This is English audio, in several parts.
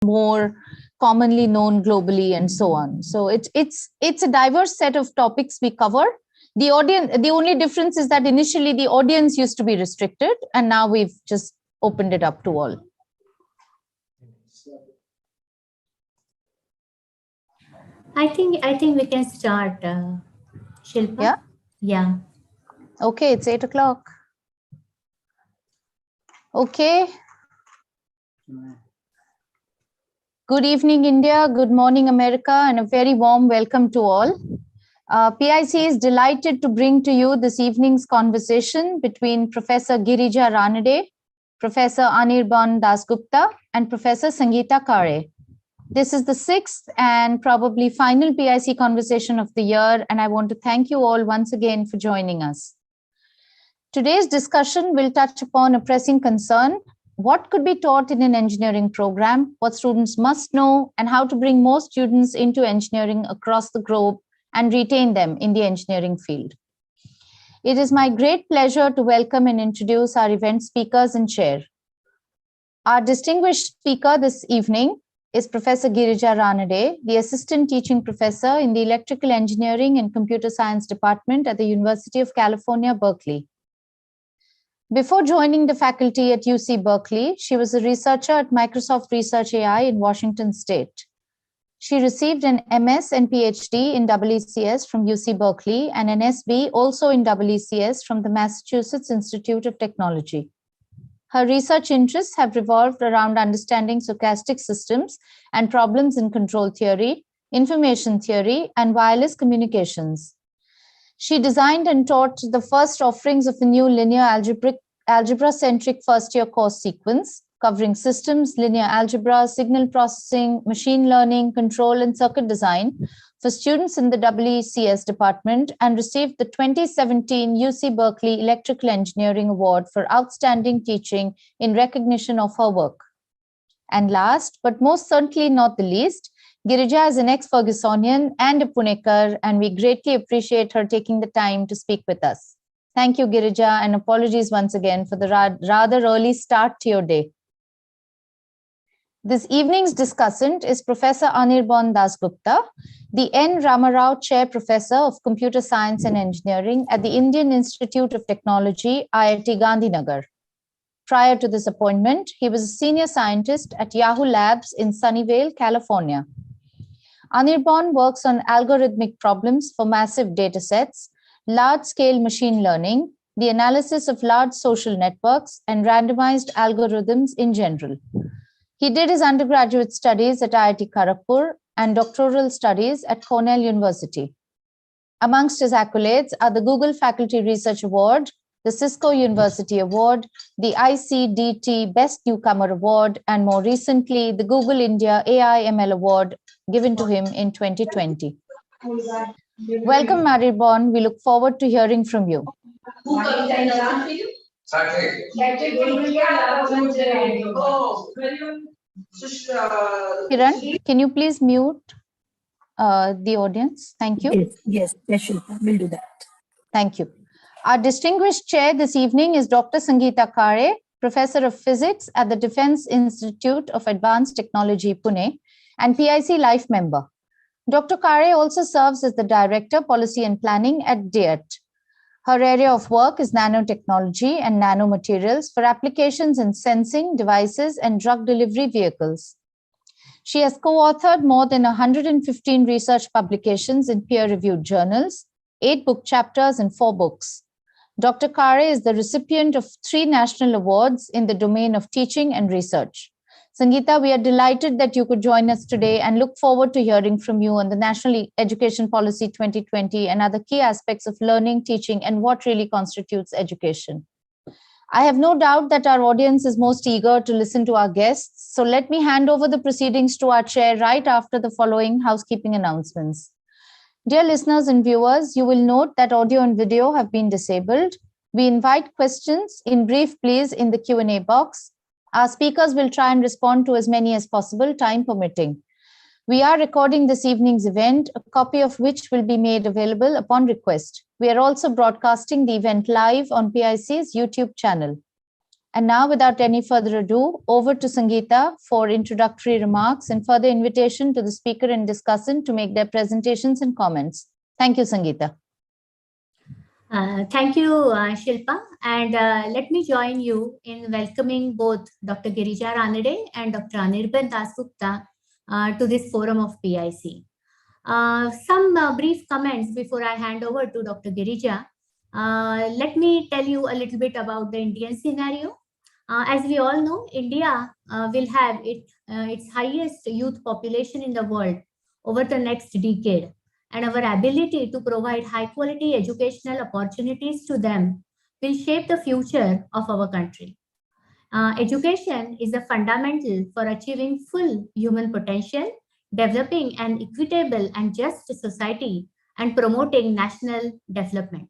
more commonly known globally, and so on. So it's a diverse set of topics we cover. The only difference is that initially the audience used to be restricted, and now we've just opened it up to all. I think we can start, Shilpa. Yeah? Yeah. Okay, it's 8 o'clock. Okay. Good evening, India. Good morning, America, and a very warm welcome to all. PIC is delighted to bring to you this evening's conversation between Professor Girija Ranade, Professor Anirban Dasgupta, and Professor Sangeeta Kare. This is the 6th and probably final PIC conversation of the year, and I want to thank you all once again for joining us. Today's discussion will touch upon a pressing concern: what could be taught in an engineering program, what students must know, and how to bring more students into engineering across the globe and retain them in the engineering field. It is my great pleasure to welcome and introduce our event speakers and chair. Our distinguished speaker this evening is Professor Girija Ranade, the Assistant Teaching Professor in the Electrical Engineering and Computer Science Department at the University of California, Berkeley. Before joining the faculty at UC Berkeley, she was a researcher at Microsoft Research AI in Washington State. She received an MS and PhD in ECS from UC Berkeley and an SB also in ECS from the Massachusetts Institute of Technology. Her research interests have revolved around understanding stochastic systems and problems in control theory, information theory, and wireless communications. She designed and taught the first offerings of a new linear algebra-centric first-year course sequence covering systems, linear algebra, signal processing, machine learning, control, and circuit design for students in the ECS department, and received the 2017 UC Berkeley Electrical Engineering Award for outstanding teaching in recognition of her work. And last, but most certainly not the least, Girija is an ex-Fergusonian and a Punekar, and we greatly appreciate her taking the time to speak with us. Thank you, Girija, and apologies once again for the rather early start to your day. This evening's discussant is Professor Anirban Dasgupta, the N. Ramarao Chair Professor of Computer Science and Engineering at the Indian Institute of Technology, IIT Gandhinagar. Prior to this appointment, he was a senior scientist at Yahoo Labs in Sunnyvale, California. Anirban works on algorithmic problems for massive data sets, large-scale machine learning, the analysis of large social networks, and randomized algorithms in general. He did his undergraduate studies at IIT Kharagpur and doctoral studies at Cornell University. Amongst his accolades are the Google Faculty Research Award, the Cisco University Award, the ICDT Best Newcomer Award, and more recently, the Google India AI/ML Award given to him in 2020. Welcome, Anirban. We look forward to hearing from you. Kiran, can you please mute the audience? Thank you. Yes, Shilpa, we'll do that. Thank you. Our distinguished chair this evening is Dr. Sangeeta Kare, Professor of Physics at the Defense Institute of Advanced Technology, Pune, and PIC Life member. Dr. Kare also serves as the Director, Policy and Planning at DIET. Her area of work is nanotechnology and nanomaterials for applications in sensing, devices, and drug delivery vehicles. She has co-authored more than 115 research publications in peer-reviewed journals, 8 book chapters, and 4 books. Dr. Kare is the recipient of 3 national awards in the domain of teaching and research. Sangeeta, we are delighted that you could join us today and look forward to hearing from you on the National Education Policy 2020 and other key aspects of learning, teaching, and what really constitutes education. I have no doubt that our audience is most eager to listen to our guests, so let me hand over the proceedings to our chair right after the following housekeeping announcements. Dear listeners and viewers, you will note that audio and video have been disabled. We invite questions in brief, please, in the Q&A box. Our speakers will try and respond to as many as possible, time permitting. We are recording this evening's event, a copy of which will be made available upon request. We are also broadcasting the event live on PIC's YouTube channel. And now, without any further ado, over to Sangeeta for introductory remarks and further invitation to the speaker and discussant to make their presentations and comments. Thank you, Sangeeta. Thank you, Shilpa. And let me join you in welcoming both Dr. Girija Ranade and Dr. Anirban Dasgupta to this forum of PIC. Some brief comments before I hand over to Dr. Girija. Let me tell you a little bit about the Indian scenario. As we all know, India will have its highest youth population in the world over the next decade, and our ability to provide high quality educational opportunities to them will shape the future of our country. Education is a fundamental for achieving full human potential, developing an equitable and just society, and promoting national development.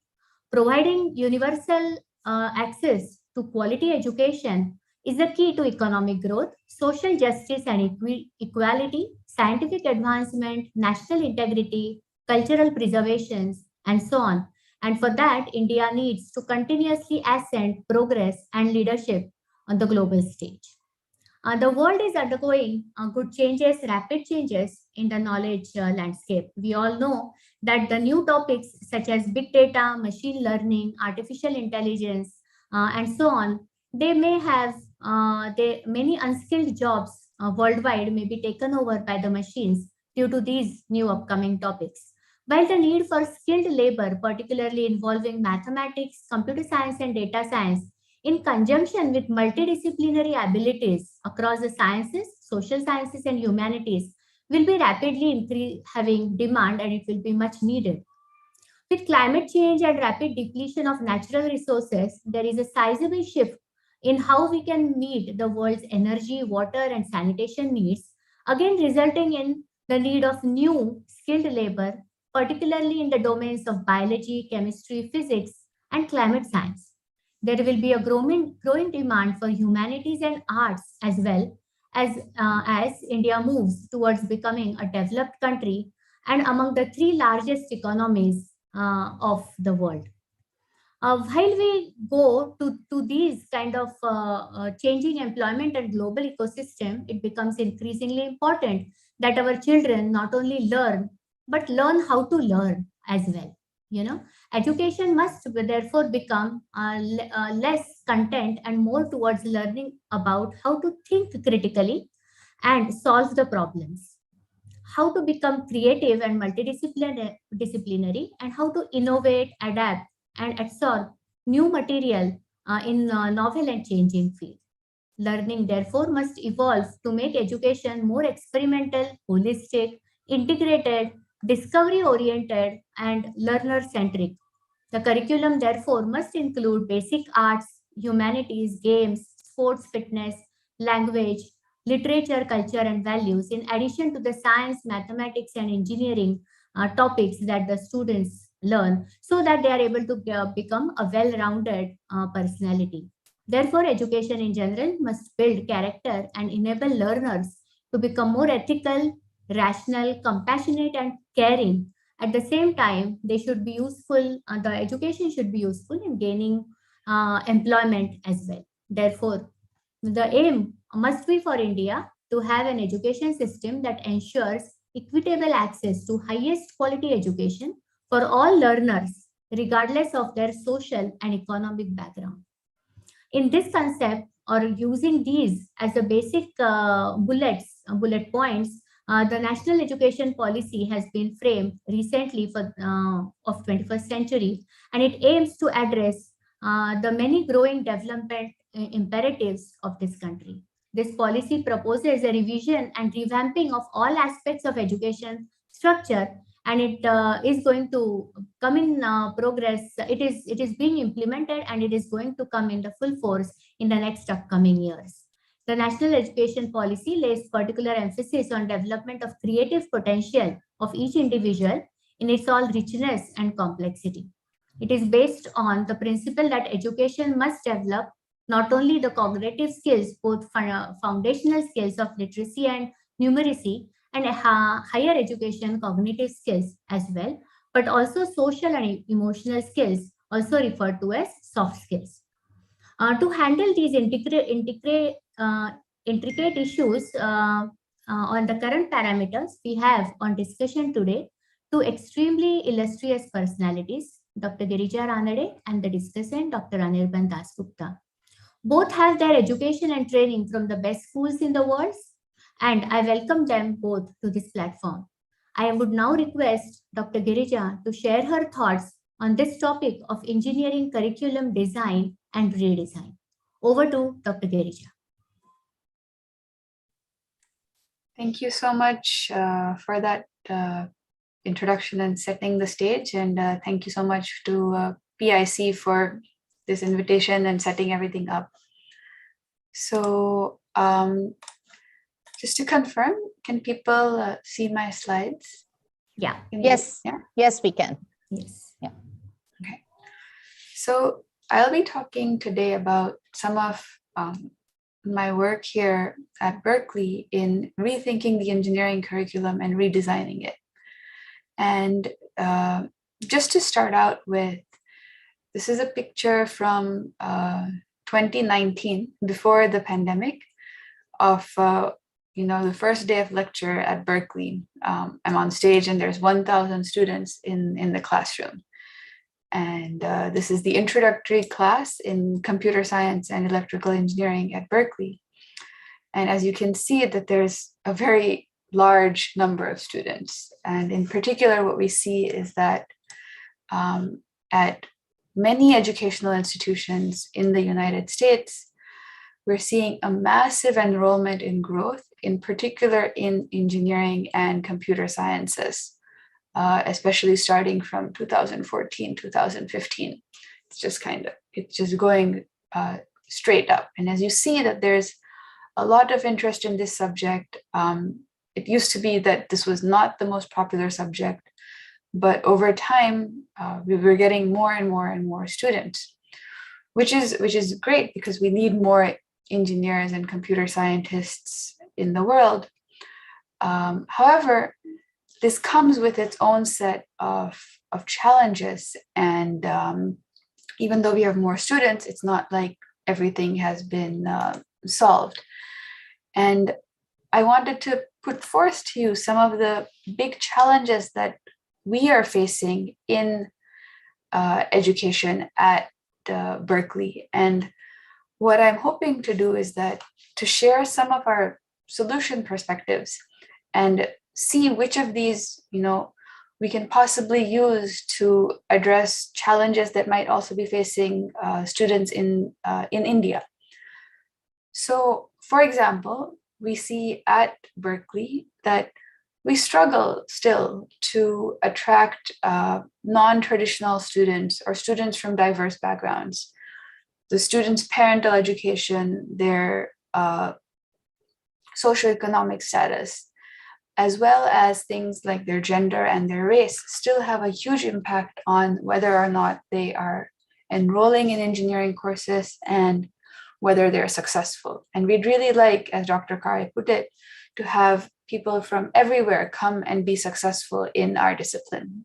Providing universal access to quality education is the key to economic growth, social justice and equality, scientific advancement, national integrity, cultural preservations, and so on. And for that, India needs to continuously ascend progress and leadership on the global stage. The world is undergoing good changes, rapid changes in the knowledge landscape. We all know that the new topics such as big data, machine learning, artificial intelligence, and so on, they may have many unskilled jobs worldwide may be taken over by the machines due to these new upcoming topics. While the need for skilled labor, particularly involving mathematics, computer science, and data science, in conjunction with multidisciplinary abilities across the sciences, social sciences, and humanities, will be rapidly having demand, and it will be much needed. With climate change and rapid depletion of natural resources, there is a sizable shift in how we can meet the world's energy, water, and sanitation needs, again resulting in the need of new skilled labor, particularly in the domains of biology, chemistry, physics, and climate science. There will be a growing demand for humanities and arts as well as India moves towards becoming a developed country and among the three largest economies of the world. While we go to these kind of changing employment and global ecosystem, it becomes increasingly important that our children not only learn, but learn how to learn as well. Education must therefore become less content and more towards learning about how to think critically and solve the problems, how to become creative and multidisciplinary, and how to innovate, adapt, and absorb new material in novel and changing field. Learning, therefore, must evolve to make education more experimental, holistic, integrated, discovery-oriented, and learner-centric. The curriculum, therefore, must include basic arts, humanities, games, sports, fitness, language, literature, culture, and values, in addition to the science, mathematics, and engineering topics that the students learn, so that they are able to become a well-rounded personality. Therefore, education in general must build character and enable learners to become more ethical, rational, compassionate, and caring. At the same time, they should be useful, the education should be useful in gaining employment as well. Therefore, the aim must be for India to have an education system that ensures equitable access to highest quality education for all learners, regardless of their social and economic background. In this concept, or using these as the basic bullet points, the national education policy has been framed recently for of 21st century, and it aims to address the many growing development imperatives of this country. This policy proposes a revision and revamping of all aspects of education structure, and it is going to come in progress. It is being implemented, and it is going to come in the full force in the next upcoming years. The national education policy lays particular emphasis on development of creative potential of each individual in its all richness and complexity. It is based on the principle that education must develop not only the cognitive skills, both foundational skills of literacy and numeracy, and higher education cognitive skills as well, but also social and emotional skills, also referred to as soft skills. To handle these intricate issues on the current parameters, we have on discussion today two extremely illustrious personalities, Dr. Girija Ranade and the discussant, Dr. Anirban Dasgupta. Both have their education and training from the best schools in the world, and I welcome them both to this platform. I would now request Dr. Girija to share her thoughts on this topic of engineering curriculum design and redesign. Over to Dr. Girija. Thank you so much for that introduction and setting the stage. And thank you so much to PIC for this invitation and setting everything up. So just to confirm, can people see my slides? Yeah. Yes. Yeah. Yes, we can. Yes. Yeah. Okay. So I'll be talking today about some of my work here at Berkeley in rethinking the engineering curriculum and redesigning it. And just to start out with, this is a picture from 2019, before the pandemic, of the first day of lecture at Berkeley. I'm on stage and there's 1,000 students in the classroom. And this is the introductory class in computer science and electrical engineering at Berkeley. And as you can see, that there's a very large number of students. And in particular, what we see is that at many educational institutions in the United States, we're seeing a massive enrollment in growth, in particular in engineering and computer sciences. Especially starting from 2014, 2015. It's just going straight up. And as you see that there's a lot of interest in this subject. It used to be that this was not the most popular subject, but over time, we were getting more and more and more students, which is great because we need more engineers and computer scientists in the world. However, this comes with its own set of challenges. And even though we have more students, it's not like everything has been solved. And I wanted to put forth to you some of the big challenges that we are facing in education at Berkeley. And what I'm hoping to do is that to share some of our solution perspectives and see which of these, we can possibly use to address challenges that might also be facing students in India. So, for example, we see at Berkeley that we struggle still to attract non-traditional students or students from diverse backgrounds. The students' parental education, their socioeconomic status, as well as things like their gender and their race, still have a huge impact on whether or not they are enrolling in engineering courses and whether they're successful. And we'd really like, as Dr. Kare put it, to have people from everywhere come and be successful in our discipline.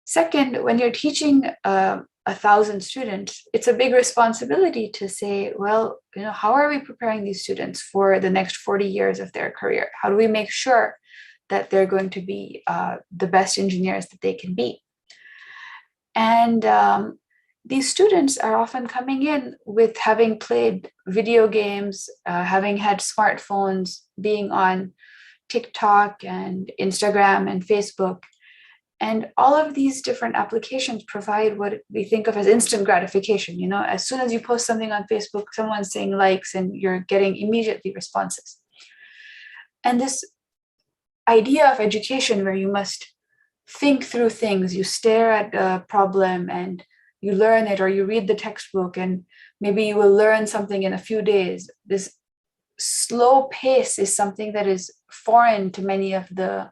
Second, when you're teaching 1,000 students, it's a big responsibility to say, well, how are we preparing these students for the next 40 years of their career? How do we make sure that they're going to be the best engineers that they can be? And these students are often coming in with having played video games, having had smartphones, being on TikTok and Instagram and Facebook. And all of these different applications provide what we think of as instant gratification. As soon as you post something on Facebook, someone's saying likes and you're getting immediately responses. And this idea of education where you must think through things, you stare at a problem and you learn it, or you read the textbook and maybe you will learn something in a few days. This slow pace is something that is foreign to many of the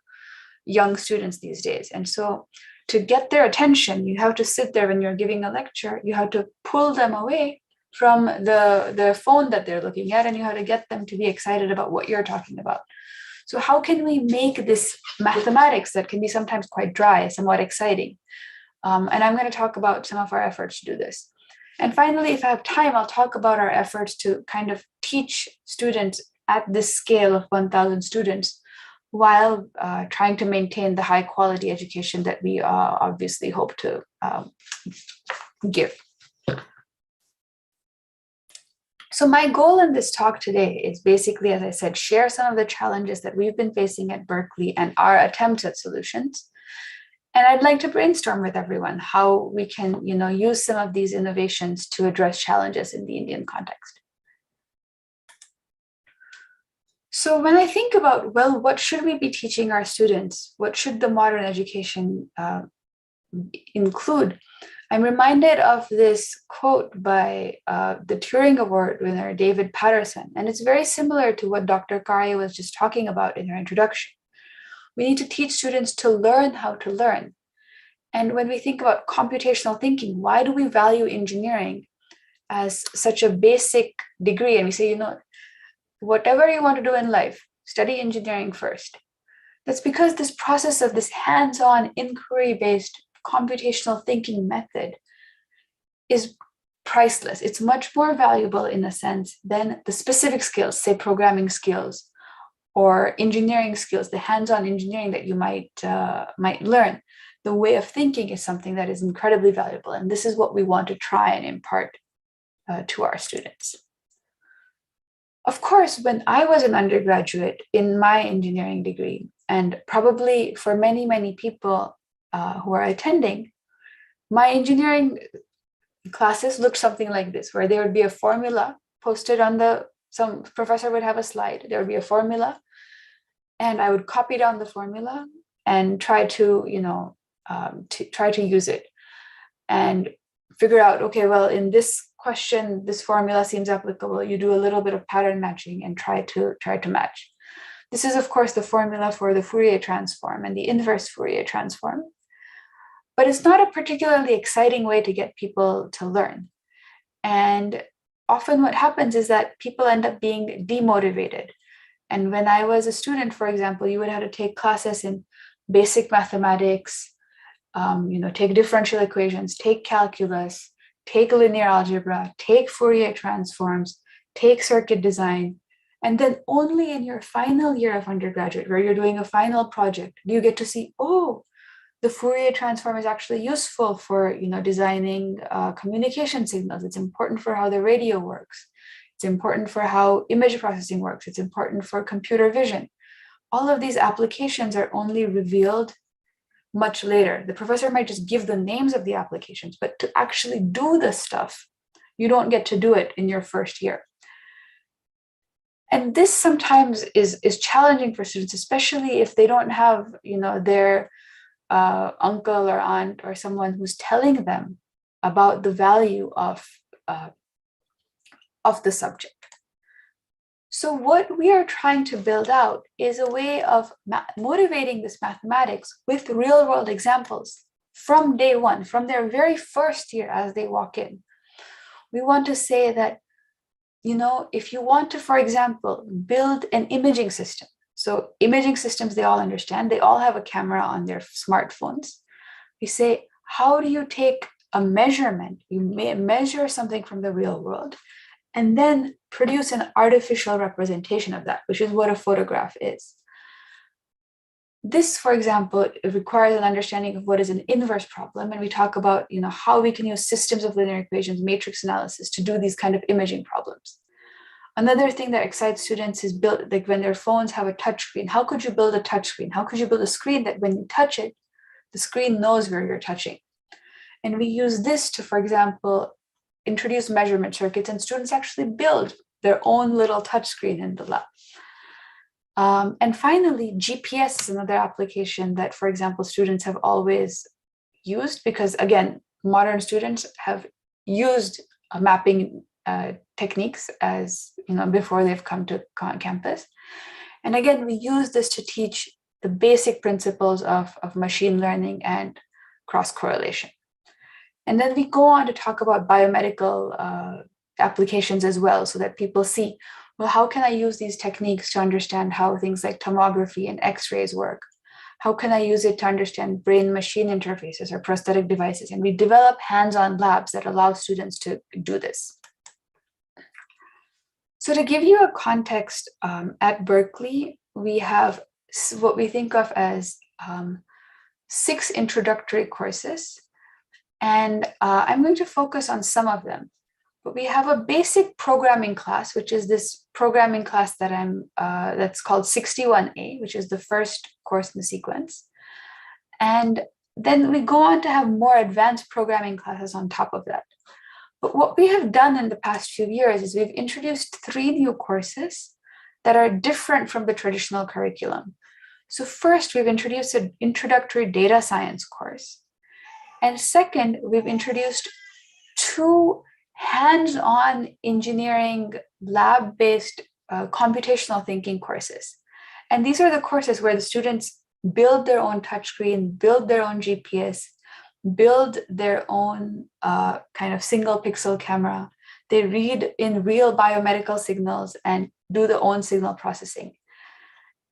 young students these days. And so to get their attention, you have to sit there when you're giving a lecture, you have to pull them away from the phone that they're looking at, and you have to get them to be excited about what you're talking about. So how can we make this mathematics that can be sometimes quite dry, somewhat exciting? And I'm going to talk about some of our efforts to do this. And finally, if I have time, I'll talk about our efforts to kind of teach students at this scale of 1,000 students while trying to maintain the high quality education that we obviously hope to give. So my goal in this talk today is basically, as I said, share some of the challenges that we've been facing at Berkeley and our attempts at solutions. And I'd like to brainstorm with everyone how we can, use some of these innovations to address challenges in the Indian context. So when I think about, well, what should we be teaching our students? What should the modern education include? I'm reminded of this quote by the Turing Award winner, David Patterson, and it's very similar to what Dr. Karya was just talking about in her introduction. We need to teach students to learn how to learn. And when we think about computational thinking, why do we value engineering as such a basic degree? And we say, whatever you want to do in life, study engineering first. That's because this process of this hands-on, inquiry-based computational thinking method is priceless. It's much more valuable in a sense than the specific skills, say programming skills or engineering skills, the hands-on engineering that you might learn. The way of thinking is something that is incredibly valuable, and this is what we want to try and impart to our students. Of course, when I was an undergraduate in my engineering degree, and probably for many, many people who are attending, my engineering classes looked something like this, where there would be a formula posted on some professor would have a slide, there would be a formula, and I would copy down the formula and try to use it and figure out, okay, well, in this question, this formula seems applicable. You do a little bit of pattern matching and try to match. This is, of course, the formula for the Fourier transform and the inverse Fourier transform. But it's not a particularly exciting way to get people to learn. And often what happens is that people end up being demotivated. And when I was a student, for example, you would have to take classes in basic mathematics, take differential equations, take calculus, take linear algebra, take Fourier transforms, take circuit design. And then only in your final year of undergraduate, where you're doing a final project, do you get to see, oh, the Fourier transform is actually useful for designing communication signals. It's important for how the radio works. It's important for how image processing works. It's important for computer vision. All of these applications are only revealed much later. The professor might just give the names of the applications, but to actually do the stuff, you don't get to do it in your first year. And this sometimes is challenging for students, especially if they don't have their uncle or aunt or someone who's telling them about the value of the subject. So what we are trying to build out is a way of motivating this mathematics with real world examples from day one, from their very first year as they walk in. We want to say that, if you want to, for example, build an imaging system. So imaging systems, they all understand, they all have a camera on their smartphones. We say, how do you take a measurement? You may measure something from the real world and then produce an artificial representation of that, which is what a photograph is. This, for example, it requires an understanding of what is an inverse problem. And we talk about, how we can use systems of linear equations, matrix analysis to do these kind of imaging problems. Another thing that excites students is like when their phones have a touch screen. How could you build a touch screen? How could you build a screen that when you touch it, the screen knows where you're touching? And we use this to, for example, introduce measurement circuits, and students actually build their own little touch screen in the lab. And finally, GPS is another application that, for example, students have always used because, again, modern students have used mapping techniques as before they've come to campus. And again, we use this to teach the basic principles of machine learning and cross correlation. And then we go on to talk about biomedical applications as well, so that people see, well, how can I use these techniques to understand how things like tomography and x-rays work? How can I use it to understand brain-machine interfaces or prosthetic devices? And we develop hands-on labs that allow students to do this. So to give you a context, at Berkeley, we have what we think of as 6 introductory courses. And I'm going to focus on some of them. But we have a basic programming class, which is this programming class that that's called 61A, which is the first course in the sequence. And then we go on to have more advanced programming classes on top of that. But what we have done in the past few years is we've introduced 3 new courses that are different from the traditional curriculum. So first, we've introduced an introductory data science course. And second, we've introduced 2 hands-on engineering lab-based computational thinking courses. And these are the courses where the students build their own touchscreen, build their own GPS, build their own kind of single pixel camera. They read in real biomedical signals and do their own signal processing.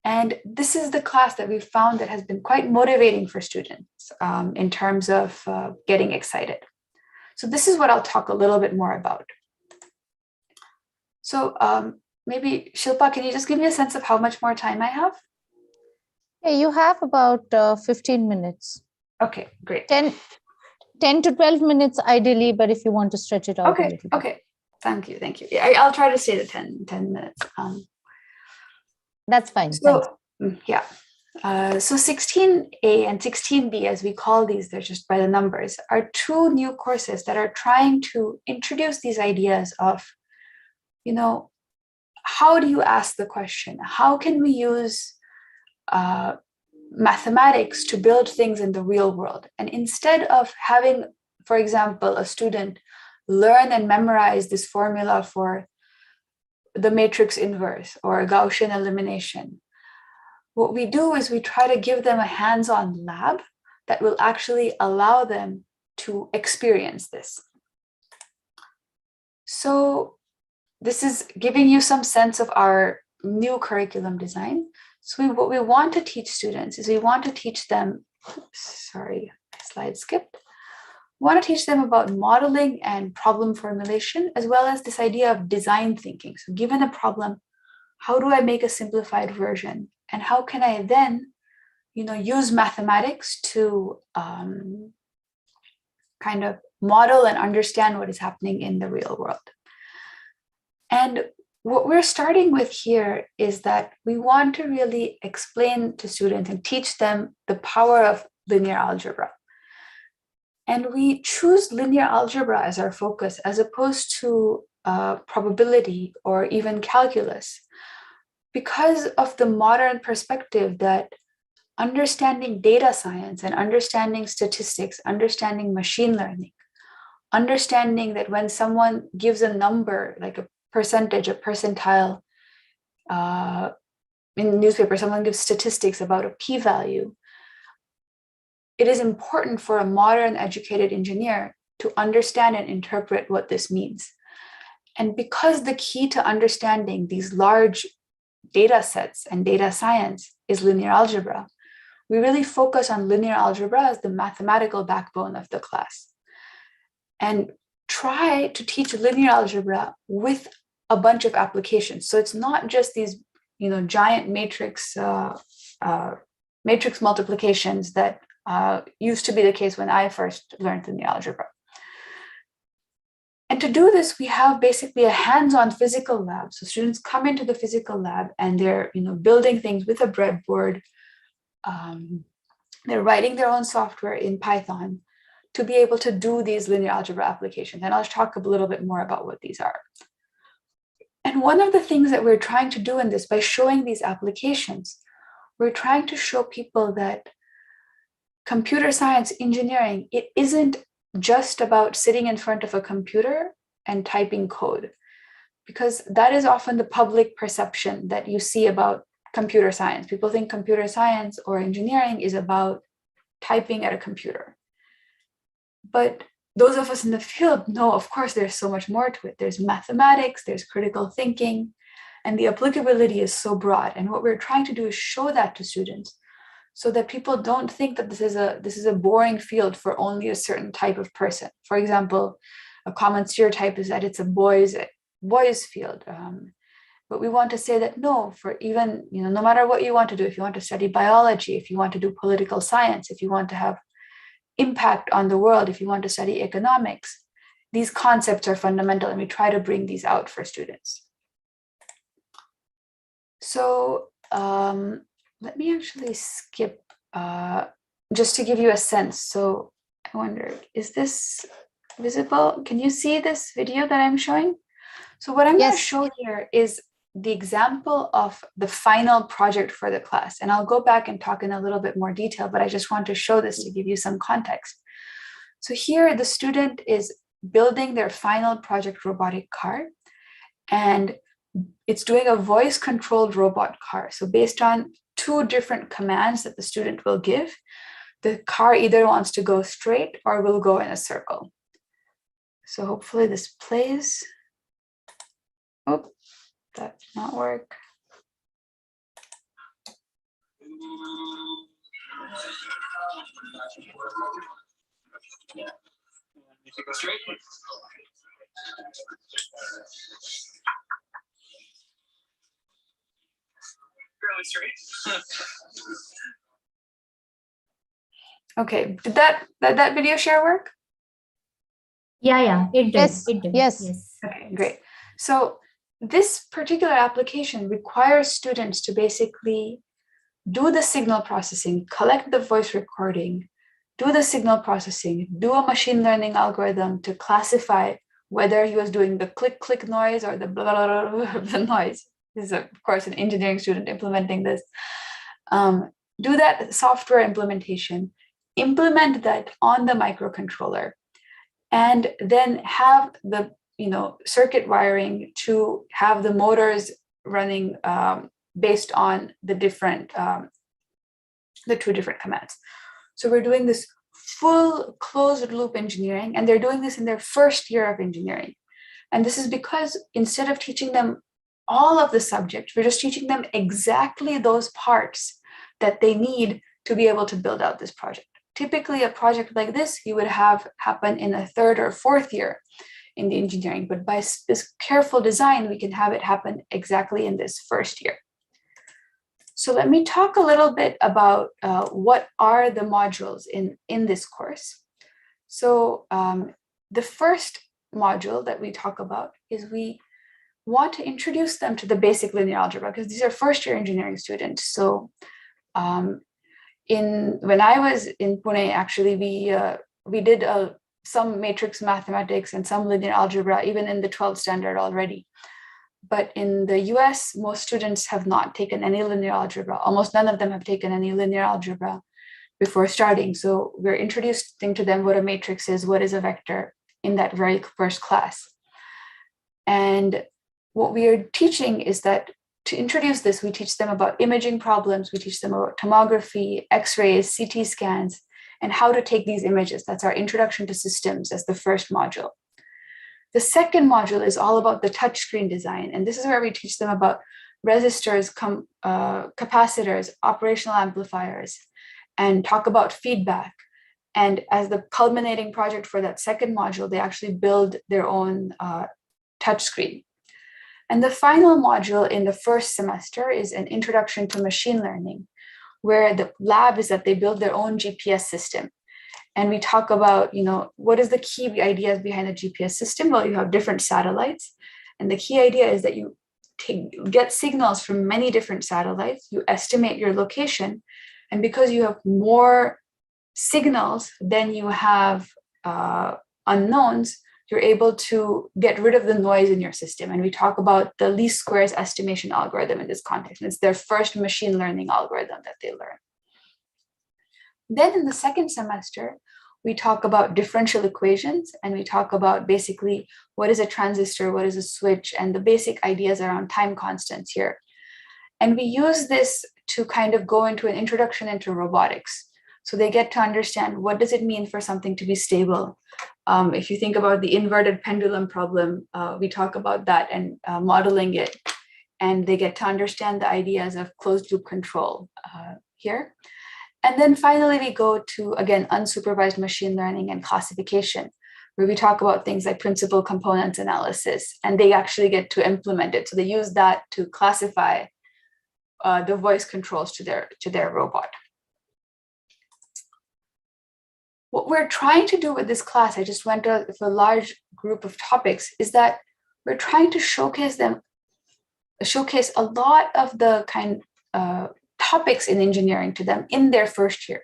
And this is the class that we've found that has been quite motivating for students in terms of getting excited. So this is what I'll talk a little bit more about. So maybe Shilpa, can you just give me a sense of how much more time I have? Yeah, you have about 15 minutes. Okay, great. 10 to 12 minutes ideally, but if you want to stretch it out a little bit. Okay, thank you. Yeah, I'll try to stay to 10 minutes. That's fine. So, yeah. So 16A and 16B, as we call these, they're just by the numbers, are 2 new courses that are trying to introduce these ideas of, how do you ask the question? How can we use mathematics to build things in the real world? And instead of having, for example, a student learn and memorize this formula for the matrix inverse or Gaussian elimination, what we do is we try to give them a hands-on lab that will actually allow them to experience this. So this is giving you some sense of our new curriculum design. So what we want to teach students is we want to teach them, sorry, slide skipped. We want to teach them about modeling and problem formulation, as well as this idea of design thinking. So given a problem, how do I make a simplified version? And how can I then, use mathematics to kind of model and understand what is happening in the real world? And what we're starting with here is that we want to really explain to students and teach them the power of linear algebra. And we choose linear algebra as our focus, as opposed to probability or even calculus, because of the modern perspective that understanding data science and understanding statistics, understanding machine learning, understanding that when someone gives a number, like a percentage, a percentile, in the newspaper, someone gives statistics about a p-value, it is important for a modern educated engineer to understand and interpret what this means. And because the key to understanding these large data sets and data science is linear algebra, we really focus on linear algebra as the mathematical backbone of the class, and try to teach linear algebra with a bunch of applications. So it's not just these, giant matrix multiplications that used to be the case when I first learned linear algebra. And to do this, we have basically a hands-on physical lab. So students come into the physical lab and they're, building things with a breadboard. They're writing their own software in Python to be able to do these linear algebra applications. And I'll talk a little bit more about what these are. And one of the things that we're trying to do in this, by showing these applications, we're trying to show people that computer science engineering, it isn't just about sitting in front of a computer and typing code, because that is often the public perception that you see about computer science. People think computer science or engineering is about typing at a computer. But those of us in the field know, of course, there's so much more to it. There's mathematics, there's critical thinking, and the applicability is so broad. And what we're trying to do is show that to students so that people don't think that this is a boring field for only a certain type of person. For example, a common stereotype is that it's a boys field. But we want to say that no, for even, no matter what you want to do, if you want to study biology, if you want to do political science, if you want to have impact on the world, if you want to study economics, these concepts are fundamental, and we try to bring these out for students. So let me actually skip just to give you a sense. So I wonder, is this visible? Can you see this video that I'm showing? So what I'm going to show here is the example of the final project for the class. And I'll go back and talk in a little bit more detail, but I just want to show this to give you some context. So here the student is building their final project robotic car, and it's doing a voice-controlled robot car. So based on 2 different commands that the student will give, the car either wants to go straight or will go in a circle. So hopefully this plays. Oh, that did not work. If you go straight. Fairly straight. Okay, did that video share work? Yeah, it did. Yes, it did. yes. Okay, great. So this particular application requires students to basically do the signal processing, collect the voice recording, do the signal processing, do a machine learning algorithm to classify whether he was doing the click noise or the blah, blah, blah, the noise. This is, of course, an engineering student implementing this. Do that software implementation, implement that on the microcontroller, and then have the circuit wiring to have the motors running based on the 2 different commands. So we're doing this full closed loop engineering, and they're doing this in their first year of engineering. And this is because instead of teaching them all of the subject, we're just teaching them exactly those parts that they need to be able to build out this project. Typically, a project like this, you would have happen in a 3rd or 4th year in the engineering, but by this careful design, we can have it happen exactly in this first year. So let me talk a little bit about what are the modules in this course. So the first module that we talk about is we want to introduce them to the basic linear algebra, because these are first-year engineering students. So when I was in Pune, actually, we did some matrix mathematics and some linear algebra, even in the 12th standard already. But in the US, most students have not taken any linear algebra. Almost none of them have taken any linear algebra before starting. So we're introducing to them what a matrix is, what is a vector, in that very first class. And what we are teaching is that to introduce this, we teach them about imaging problems, we teach them about tomography, X-rays, CT scans, and how to take these images. That's our introduction to systems as the first module. The second module is all about the touchscreen design. And this is where we teach them about resistors, capacitors, operational amplifiers, and talk about feedback. And as the culminating project for that second module, they actually build their own touchscreen. And the final module in the first semester is an introduction to machine learning, where the lab is that they build their own GPS system. And we talk about, what is the key ideas behind the GPS system? Well, you have different satellites. And the key idea is that you get signals from many different satellites, you estimate your location. And because you have more signals than you have unknowns, you're able to get rid of the noise in your system. And we talk about the least squares estimation algorithm in this context. And it's their first machine learning algorithm that they learn. Then in the second semester, we talk about differential equations, and we talk about basically what is a transistor, what is a switch, and the basic ideas around time constants here. And we use this to kind of go into an introduction into robotics. So they get to understand, what does it mean for something to be stable? If you think about the inverted pendulum problem, we talk about that and modeling it. And they get to understand the ideas of closed loop control here. And then finally, we go to, again, unsupervised machine learning and classification, where we talk about things like principal components analysis, and they actually get to implement it. So they use that to classify the voice controls to their robot. What we're trying to do with this class, I just went to a large group of topics, is that we're trying to showcase a lot of the topics in engineering to them in their first year,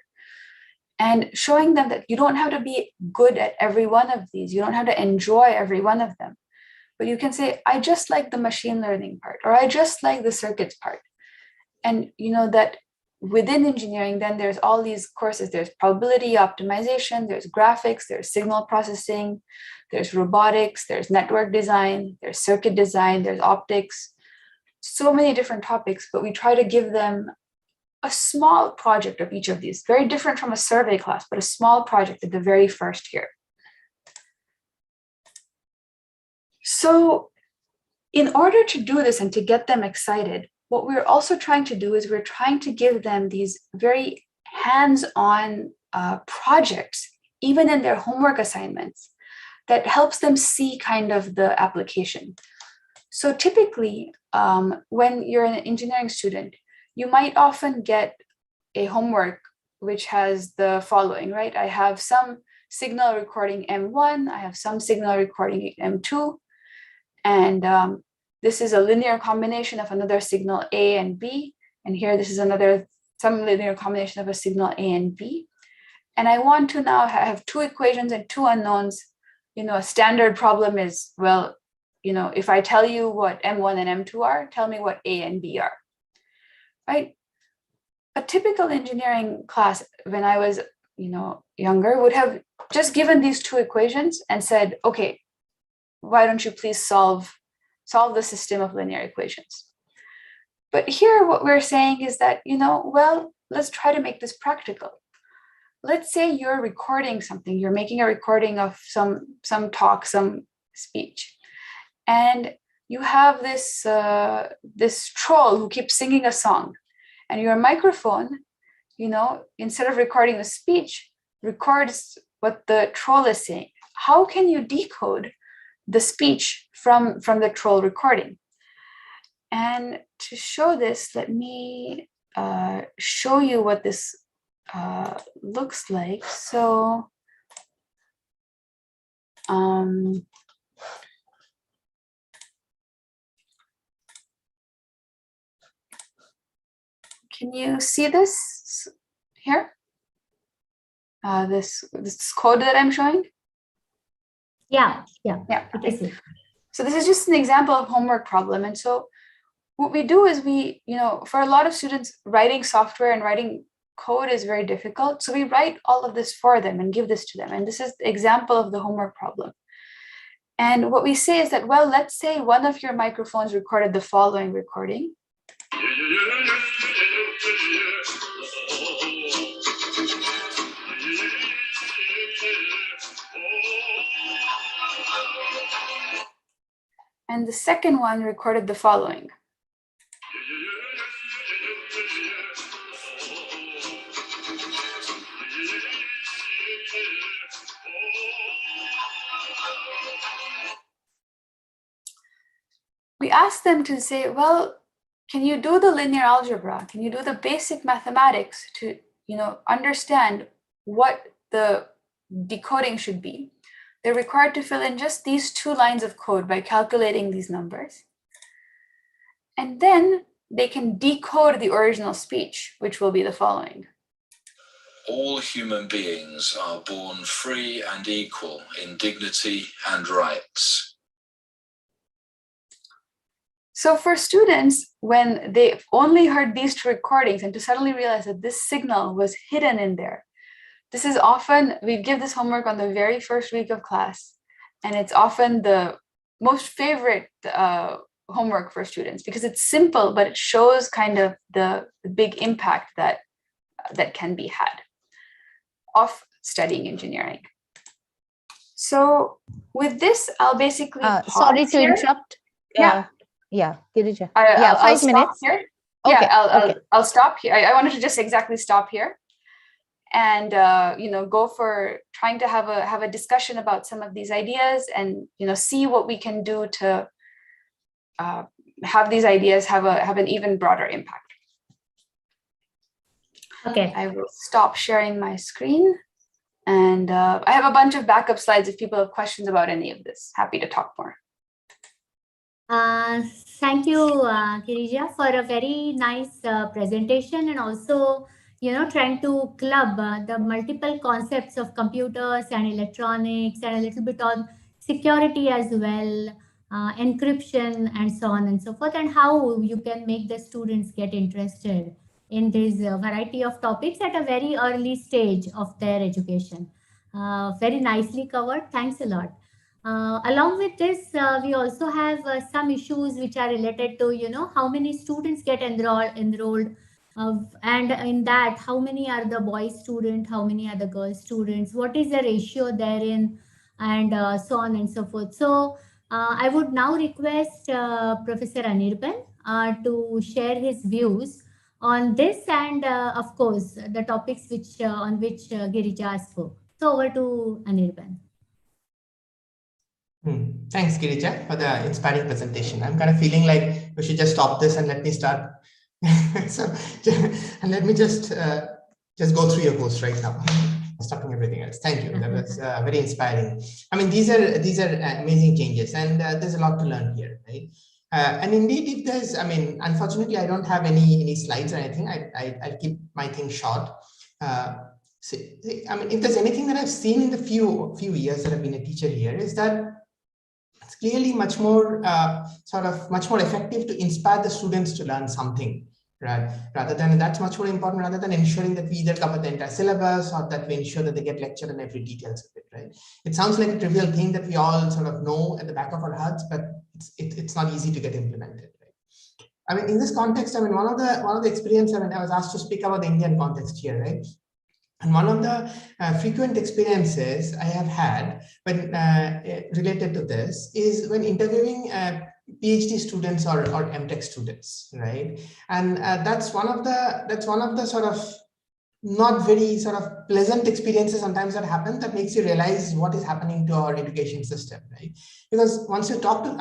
and showing them that you don't have to be good at every one of these. You don't have to enjoy every one of them, but you can say, I just like the machine learning part, or I just like the circuits part. And that within engineering, then there's all these courses. There's probability optimization, there's graphics, there's signal processing, there's robotics, there's network design, there's circuit design, there's optics, so many different topics, but we try to give them a small project of each of these, very different from a survey class, but a small project at the very first year. So in order to do this and to get them excited, what we're also trying to do is we're trying to give them these very hands-on projects, even in their homework assignments, that helps them see kind of the application. So typically, when you're an engineering student, you might often get a homework which has the following, right? I have some signal recording M1, I have some signal recording M2, and this is a linear combination of another signal A and B. And here, this is some linear combination of a signal A and B. And I want to now have two equations and two unknowns. A standard problem is, well, if I tell you what M1 and M2 are, tell me what A and B are, right? A typical engineering class when I was, younger would have just given these two equations and said, okay, why don't you please solve the system of linear equations? But here what we're saying is that, well, let's try to make this practical. Let's say you're recording something, you're making a recording of some talk, some speech, and you have this troll who keeps singing a song, and your microphone, instead of recording the speech, records what the troll is saying. How can you decode the speech from the troll recording? And to show this, let me show you what this looks like. So can you see this here? This code that I'm showing? Yeah. Okay. So this is just an example of homework problem. And so what we do is for a lot of students, writing software and writing code is very difficult. So we write all of this for them and give this to them. And this is the example of the homework problem. And what we say is that, well, let's say one of your microphones recorded the following recording. And the second one recorded the following. We asked them to say, well, can you do the linear algebra? Can you do the basic mathematics to, understand what the decoding should be? They're required to fill in just these two lines of code by calculating these numbers. And then they can decode the original speech, which will be the following. All human beings are born free and equal in dignity and rights. So for students, when they've only heard these two recordings and to suddenly realize that this signal was hidden in there, this is often, we give this homework on the very first week of class, and it's often the most favorite homework for students because it's simple, but it shows kind of the big impact that can be had of studying engineering. So with this, I'll basically sorry to interrupt. Yeah, Girija. 5 minutes. Here. Okay. Yeah, I'll stop here. I wanted to just exactly stop here. and go for trying to have a discussion about some of these ideas, and see what we can do to have these ideas have an even broader impact. Okay. I will stop sharing my screen, and I have a bunch of backup slides if people have questions about any of this. Happy to talk more. Thank you, Girija, for a very nice presentation, and also, trying to club the multiple concepts of computers and electronics, and a little bit on security as well, encryption, and so on and so forth, and how you can make the students get interested in this variety of topics at a very early stage of their education. Very nicely covered. Thanks a lot. Along with this, we also have some issues which are related to, how many students get enrolled, and in that, how many are the boy student, how many are the girl students, what is the ratio therein, and so on and so forth. So I would now request Professor Anirban to share his views on this, and of course, the topics on which Girija spoke. So over to Anirban. Thanks, Girija, for the inspiring presentation. I'm kind of feeling like we should just stop this and let me start. And let me just go through your course right now, stopping everything else. Thank you. That was very inspiring. I mean, these are amazing changes, and there's a lot to learn here, right? And indeed, if there's, unfortunately, I don't have any slides or anything. I'll keep my thing short. If there's anything that I've seen in the few years that I've been a teacher here, is that it's clearly much more effective to inspire the students to learn something, right? That's much more important, rather than ensuring that we either cover the entire syllabus or that we ensure that they get lectured on every details of it, right? It sounds like a trivial thing that we all sort of know at the back of our hearts, but it's not easy to get implemented, right? In this context, one of the experience, I was asked to speak about the Indian context here, right? And one of the frequent experiences I have had when related to this is when interviewing PhD students or MTech students, right? And that's one of the sort of not very sort of pleasant experiences sometimes that happen, that makes you realize what is happening to our education system, right? Because once you talk to,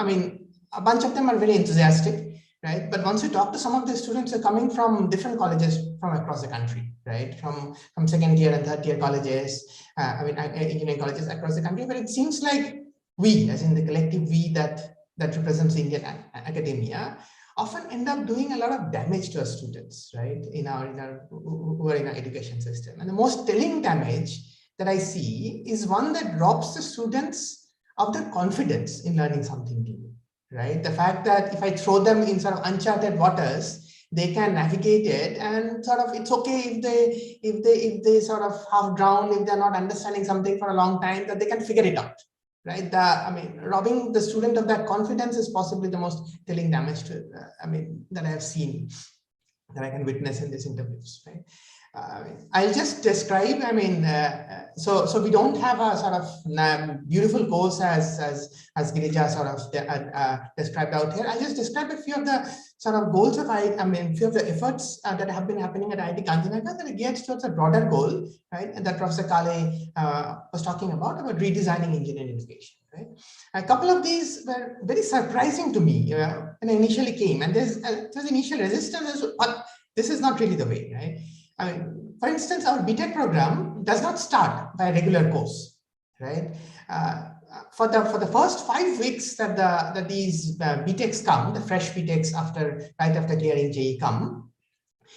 a bunch of them are very enthusiastic, right? But once you talk to some of the students who are coming from different colleges from across the country, right? From second tier and third tier colleges, engineering colleges across the country, but it seems like we, as in the collective we that represents Indian academia, often end up doing a lot of damage to our students, right? Who are in our education system. And the most telling damage that I see is one that robs the students of their confidence in learning something new, right? The fact that if I throw them in sort of uncharted waters, they can navigate it, and sort of it's okay if they sort of half drown, if they're not understanding something for a long time, that they can figure it out, right? Robbing the student of that confidence is possibly the most telling damage to that I have seen, that I can witness in these interviews, right? I'll just describe, so we don't have a sort of beautiful course as Girija sort of described out here. I'll just describe a few of the sort of goals of few of the efforts that have been happening at IIT Kanjanaga that are geared towards a broader goal, right? And that Professor Kale was talking about redesigning engineering education, right? A couple of these were very surprising to me when I initially came, and there's initial resistance, but this is not really the way, right? For instance, our BTech program does not start by a regular course, right? For the first 5 weeks that these BTechs come, the fresh BTechs right after clearing JEE come,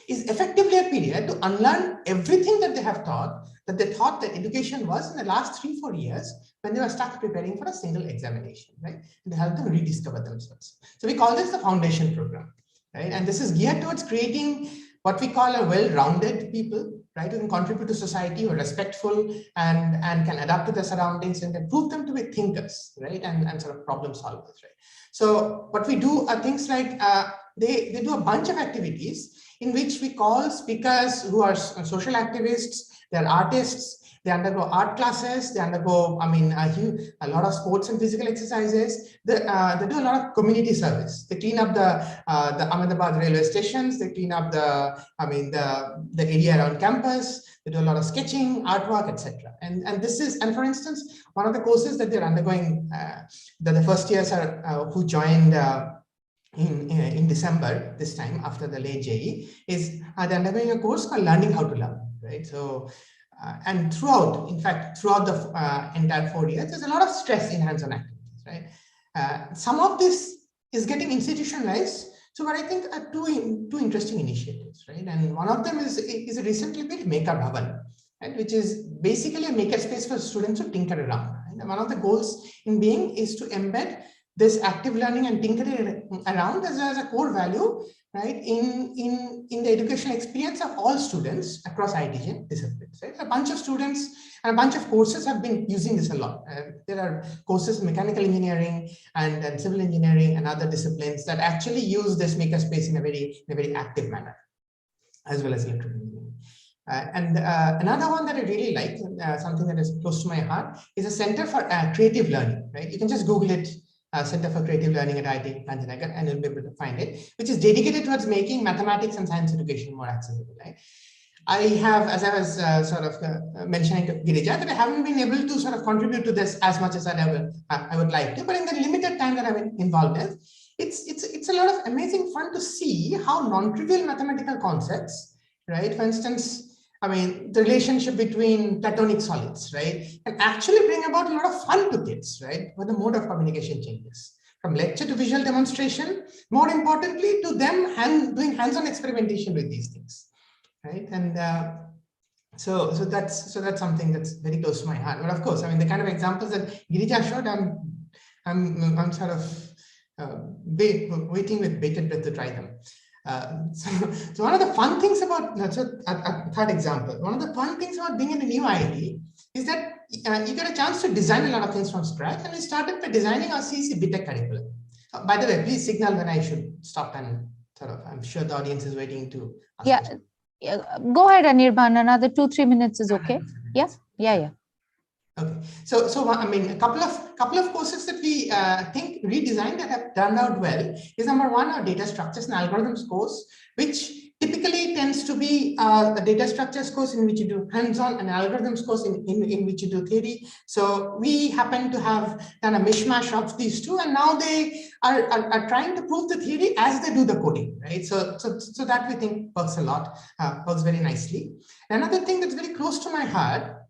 is effectively a period to unlearn everything that they have taught, that they thought that education was in the last 3-4 years when they were stuck preparing for a single examination, right? And they help them rediscover themselves. So we call this the foundation program, right? And this is geared towards creating what we call a well-rounded people, right, who can contribute to society, who are respectful and can adapt to their surroundings, and then prove them to be thinkers, right, and sort of problem solvers, right? So what we do are things like they do a bunch of activities in which we call speakers who are social activists, they're artists, They undergo art classes. They undergo, a lot of sports and physical exercises. They do a lot of community service. They clean up the Ahmedabad railway stations. They clean up the area around campus. They do a lot of sketching, artwork, etc. And for instance, one of the courses that they're undergoing, that the first years are who joined in December this time after the late JE is they're undergoing a course called Learning How to Learn, right? So and throughout the entire 4 years, there's a lot of stress in hands-on activities, right? Some of this is getting institutionalized. So what I think are two interesting initiatives, right? And one of them is a recently built Maker Bhavan, right? Which is basically a makerspace for students to tinker around. Right? And one of the goals in being is to embed this active learning and tinkering around as a core value, right, in the educational experience of all students across ITG disciplines. Right? A bunch of students and a bunch of courses have been using this a lot. There are courses in mechanical engineering and civil engineering and other disciplines that actually use this makerspace in a very active manner, as well as electrical engineering. Another one that I really like, something that is close to my heart, is a Center for Creative Learning. Right? You can just Google it. Center for Creative Learning at IIT Ganjanagar, and you'll be able to find it, which is dedicated towards making mathematics and science education more accessible. Right? I have, as I was mentioning to Girija, that I haven't been able to sort of contribute to this as much as I would like to, but in the limited time that I've been involved in, it's a lot of amazing fun to see how non-trivial mathematical concepts, right? For instance, the relationship between platonic solids, right, can actually bring about a lot of fun to kids, right, when the mode of communication changes. From lecture to visual demonstration, more importantly, to them doing hands-on experimentation with these things, right? And so that's something that's very close to my heart. But of course, the kind of examples that Girija showed, I'm sort of waiting with bated breath to try them. So one of the fun things about, that's a third example, one of the fun things about being in a new IIT is that you get a chance to design a lot of things from scratch, and we started by designing our CEC BTech curriculum. By the way, please signal when I should stop and I'm sure the audience is waiting to ask questions. Go ahead, Anirban, another 2-3 minutes is okay. Yeah. Okay, so a couple of courses that we think redesigned that have turned out well is number one, our data structures and algorithms course, which typically tends to be the data structures course in which you do hands-on and algorithms course in which you do theory. So we happen to have done a mishmash of these two, and now they are trying to prove the theory as they do the coding, right? So that we think works a lot, works very nicely. Another thing that's very close to my heart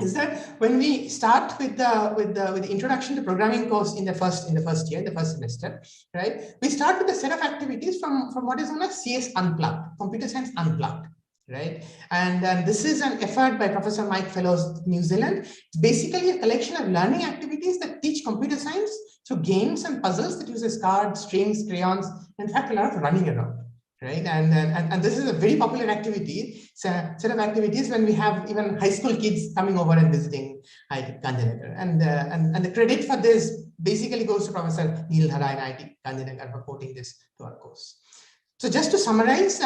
is that when we start with the introduction to programming course in the first semester, right? We start with a set of activities from what is known as CS Unplugged, Computer Science Unplugged, right? And this is an effort by Professor Mike Fellows, New Zealand. It's basically a collection of learning activities that teach computer science through games and puzzles that uses cards, strings, crayons, in fact, a lot of running around. Right, and this is a very popular activity, set of activities when we have even high school kids coming over and visiting IIT Ganjanagar, and the credit for this basically goes to Professor Neil Hara in IIT Ganjanagar for quoting this to our course. So just to summarize,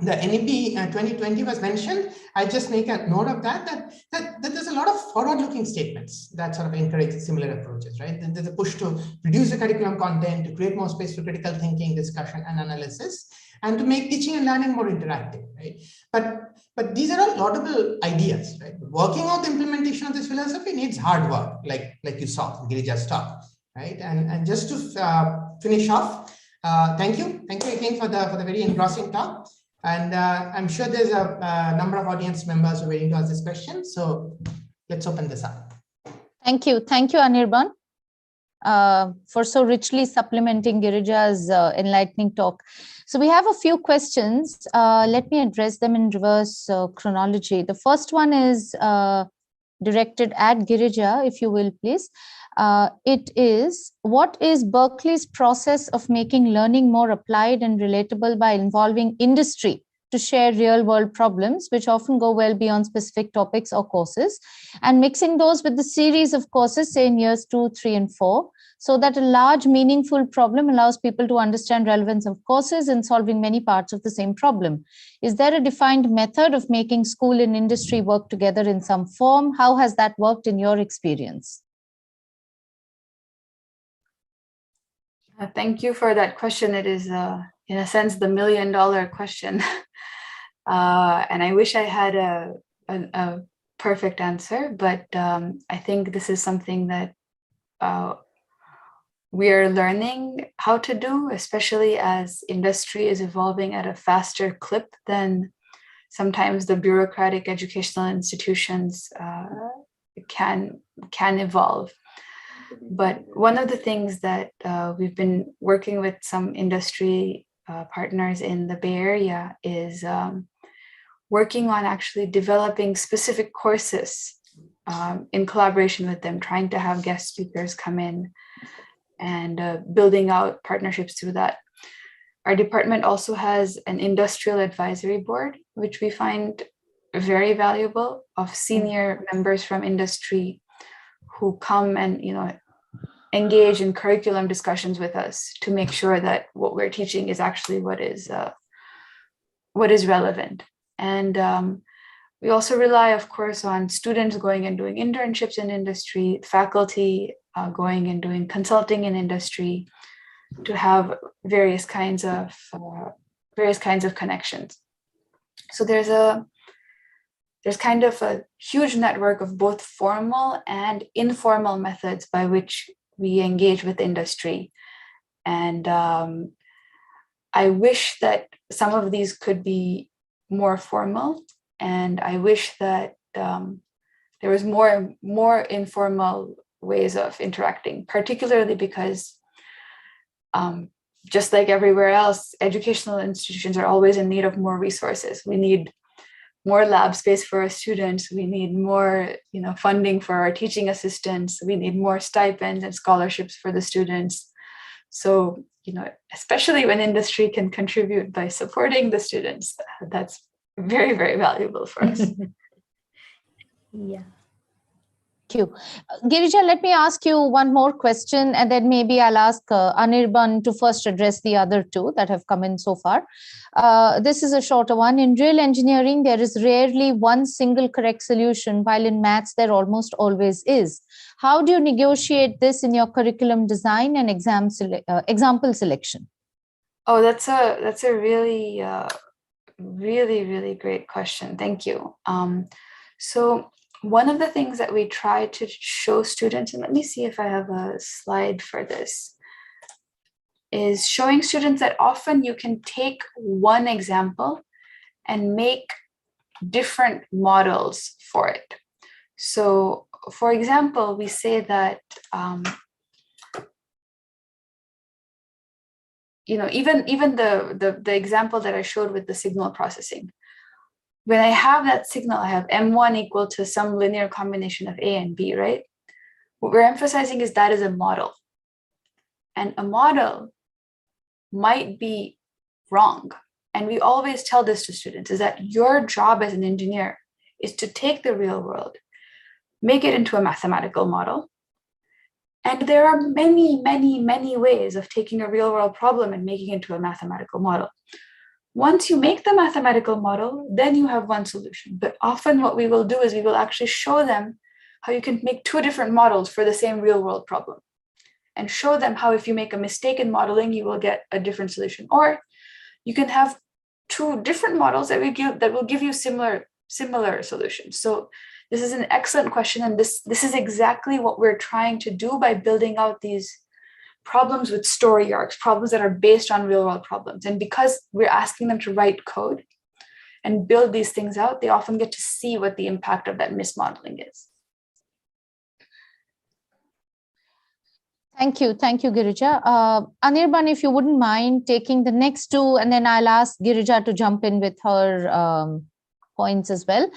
the NEP 2020 was mentioned. I just make a note of that there's a lot of forward-looking statements that sort of encourage similar approaches, right? There's a push to reduce the curriculum content, to create more space for critical thinking, discussion, and analysis, and to make teaching and learning more interactive, right? But these are all laudable ideas, right? Working out the implementation of this philosophy needs hard work, like you saw Girija's talk, right? And just to finish off, thank you again for the very engrossing talk. And I'm sure there's a number of audience members who are waiting to ask this question. So let's open this up. Thank you, Anirban, for so richly supplementing Girija's enlightening talk. So we have a few questions. Let me address them in reverse chronology. The first one is directed at Girija, if you will, please. It is, what is Berkeley's process of making learning more applied and relatable by involving industry to share real-world problems, which often go well beyond specific topics or courses, and mixing those with the series of courses, say in years 2, 3, and 4, so that a large, meaningful problem allows people to understand relevance of courses in solving many parts of the same problem. Is there a defined method of making school and industry work together in some form? How has that worked in your experience? Thank you for that question. It is, in a sense, the million-dollar question. And I wish I had a perfect answer, but I think this is something that we are learning how to do, especially as industry is evolving at a faster clip than sometimes the bureaucratic educational institutions can evolve. But one of the things that we've been working with some industry partners in the Bay Area is working on actually developing specific courses in collaboration with them, trying to have guest speakers come in and building out partnerships through that. Our department also has an industrial advisory board, which we find very valuable, of senior members from industry who come and engage in curriculum discussions with us to make sure that what we're teaching is actually what is relevant. And we also rely, of course, on students going and doing internships in industry, faculty going and doing consulting in industry, to have various kinds of connections. So there's kind of a huge network of both formal and informal methods by which we engage with industry. And I wish that some of these could be more formal, and I wish that there was more informal ways of interacting, particularly because just like everywhere else, educational institutions are always in need of more resources. We need more lab space for our students. We need more, funding for our teaching assistants. We need more stipends and scholarships for the students. So, especially when industry can contribute by supporting the students, that's very, very valuable for us. Yeah. Thank you. Girija, let me ask you one more question, and then maybe I'll ask Anirban to first address the other two that have come in so far. This is a shorter one. In real engineering, there is rarely one single correct solution, while in maths, there almost always is. How do you negotiate this in your curriculum design and example selection? Oh, that's a really, really great question. Thank you. So one of the things that we try to show students, and let me see if I have a slide for this, is showing students that often you can take one example and make different models for it. So, for example, we say that even the example that I showed with the signal processing. When I have that signal, I have M1 equal to some linear combination of A and B, right? What we're emphasizing is that is a model. And a model might be wrong. And we always tell this to students, is that your job as an engineer is to take the real world, make it into a mathematical model. And there are many ways of taking a real world problem and making it into a mathematical model. Once you make the mathematical model, then you have one solution. But often what we will do is we will actually show them how you can make two different models for the same real world problem, and show them how if you make a mistake in modeling, you will get a different solution. Or you can have two different models that will give you similar solutions. So this is an excellent question. And this is exactly what we're trying to do by building out these problems with story arcs, problems that are based on real world problems. And because we're asking them to write code and build these things out, they often get to see what the impact of that mismodeling is. Thank you, Girija. Anirban, if you wouldn't mind taking the next two, and then I'll ask Girija to jump in with her points as well.